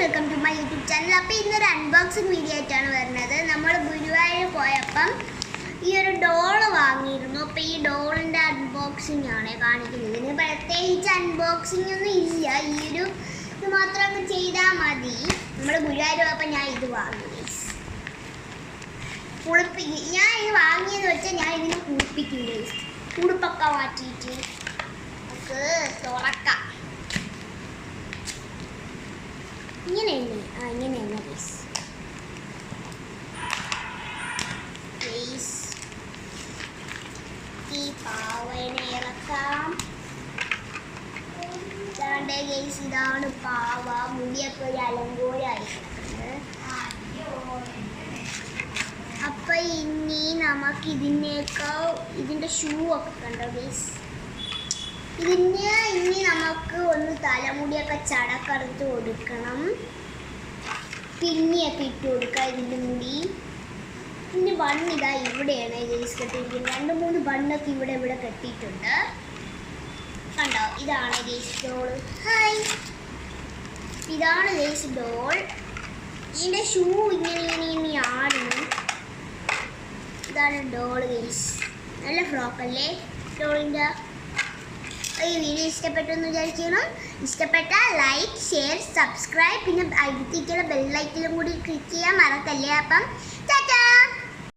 Welcome to my YouTube channel. അപ്പോൾ ഇന്നൊരു unboxing video ആയിട്ടാണ് വരുന്നത്. നമ്മൾ ഗുരുവായൂർ പോയപ്പം ഈ ഒരു ഡോള് വാങ്ങിയിരുന്നു. അപ്പോൾ ഈ ഡോളിൻ്റെ അൺബോക്സിങ് ആണ് കാണിക്കുന്നത്. ഇതിന് പ്രത്യേകിച്ച് അൺബോക്സിങ് ഒന്നും ഇല്ല, ഈ ഒരു ഇത് മാത്രം അങ്ങ് ചെയ്താൽ മതി. നമ്മൾ ഗുരുവായൂർ പോയപ്പോൾ ഞാൻ ഇത് വാങ്ങി. ഞാൻ ഇത് വാങ്ങിയെന്ന് വെച്ചാൽ ഞാൻ ഇതിന് കുളിപ്പിക്കും. ഉടുപ്പൊക്കെ മാറ്റിയിട്ട് നമുക്ക് തുറക്കാം. ഇങ്ങനെ ഈ പാവനെ ഇറക്കാം. ഇതാണ് പാവ. മുടിയൊക്കെ ഒരു അലങ്കോലായിരിക്കുന്നത്. അപ്പൊ ഇനി നമുക്ക് ഇതിൻ്റെ ഷൂ ഒക്കെ കണ്ടോ ഗൈസ്. ഇനി നമുക്ക് ഒന്ന് തലമുടിയൊക്കെ ചടക്കറുത്ത് കൊടുക്കണം. പിന്നിയൊക്കെ ഇട്ട് കൊടുക്കുക ഇതിൻ്റെ മുടി. ഇതിൻ്റെ ബണ്ണിതാ ഇവിടെയാണ് ഗൈസ് കെട്ടിയിരിക്കുന്നത്. 2-3 ബണ്ണൊക്കെ ഇവിടെ കെട്ടിയിട്ടുണ്ട്. കണ്ടോ, ഇതാണ് ഗൈസ് ഡോള്. ഹായ്, ഇതാണ് ഗൈസ് ഡോൾ. ഇതിൻ്റെ ഷൂ ഇങ്ങനെ ആടുന്നു. ഇതാണ് ഡോള് ഗൈസ്. നല്ല ഫ്രോക്കല്ലേ ഡോളിൻ്റെ. ഈ വീഡിയോ ഇഷ്ടപ്പെട്ടെന്ന് വിചാരിക്കണം. ഇഷ്ടപ്പെട്ടാൽ ലൈക്ക്, ഷെയർ, സബ്സ്ക്രൈബ്, പിന്നെ അടുത്തേക്കുള്ള ബെല്ലൈക്കനും കൂടി ക്ലിക്ക് ചെയ്യാൻ മറക്കല്ലേ. അപ്പം